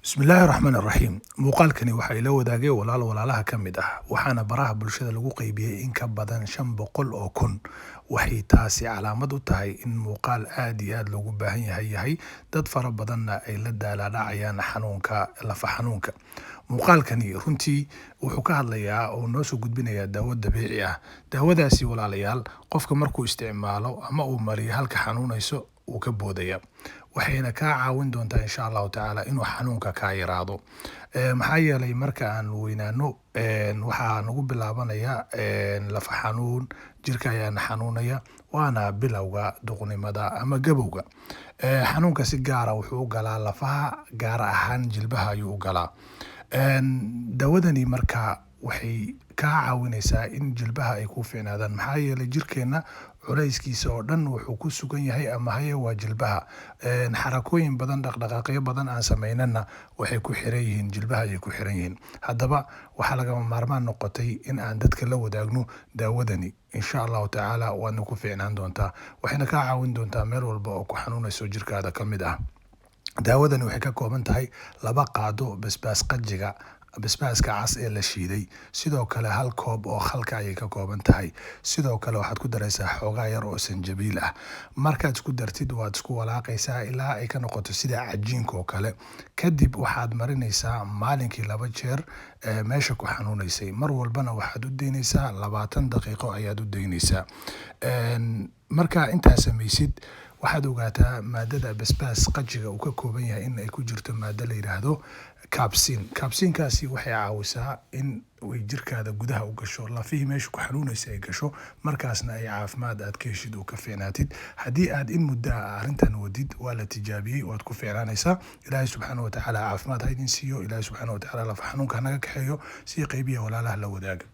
بسم الله الرحمن الرحيم muuqaalkani waxa ila wadaagay walaalaha ka mid ah waxaana baraha bulshada lagu qaybiyay in ka badan 500 oo kun waxay taasi calaamad u tahay in muuqaal aad iyo aad loogu baahan yahay dad fara badanna ay la daaladhacayaan xanuunka lafa xanuunka muuqaalkani runtii wuxuu ka hadlayaa oo noo soo gudbinayaa daawo dabiici ah daawadaasi walaalayaal qofka markuu isticmaalo ama uu mariyo halka xanuunayso uu ka boodaya waxayna ka caawin doontaa insha Allah taala inuu xanuunka ka yiraahdo maxaa yeelay marka aan weynaano waxa nagu bilaabanaya lafa xanuun jirka ayaa xanuunaya waana bilowga duqnimada ama gabowga xanuunka si gaar ah wuxuu u galaa lafaha gaar ahaan jilbaha ayuu u galaa dawadani marka waxay ka caawinaysaa in jilbaha ay ku fiicnaadaan maxaa yeelay jirkeena culayskiisa oo dhan wuxuu ku sugan yahay ama haya waa jilbaha xarakooyin badan dhaqdhaqaaqyo badan aan sameynana waxay ku xiran yihiin jilbaha ay ku xiran yihiin hadaba waxa laga maarmaan noqotay in aan dadka la wadaagno daawadani insha Allah taala waana ku fiicnaan doontaa waxayna ka caawin doontaa meel walba oo ku xanuunayso jirkaada kamid ah daawadani waxay ka kooban tahay 2 qaado basbaas qajiga basbaaska cas ee la shiiday sidoo kale hal koob oo khalka ay ka kooban tahay sidoo kale waxaad ku daraysaa xoogaa yar oo sanjabiil ah markaad isku dartid waad isku walaaqaysaa ilaa ay ka noqoto sida cajiinka oo kale kadib waxaad marinaysaa maalinkii 2 jeer meesha ku xanuunaysay mar walbana waxaad u deynaysaa 20 daqiiqo ayaad u deynaysaa marka inta samaysid waxaad ogaataa maadada basbaas qajiga uu ka kooban yahay in ay ku jirto maadada la yiraahdo capsin kaasi waxay caawisaa in way jirkaada gudaha u gasho lafihii meesha ku xanuunaysa ay gasho markaasna ay caafimaad aad ka heshid oo ka fiicnaatid haddii aad in muddo arrintan wadid waa la tijaabiyey waad ku fiicnaanaysaa ilaahay subxaanahu wa tacaala caafimaad ha idin siiyo ilaahay subxaanahu wa tacaala lafa xanuunka naga kaxeeyo si qaybiya walaalaha la wadaaga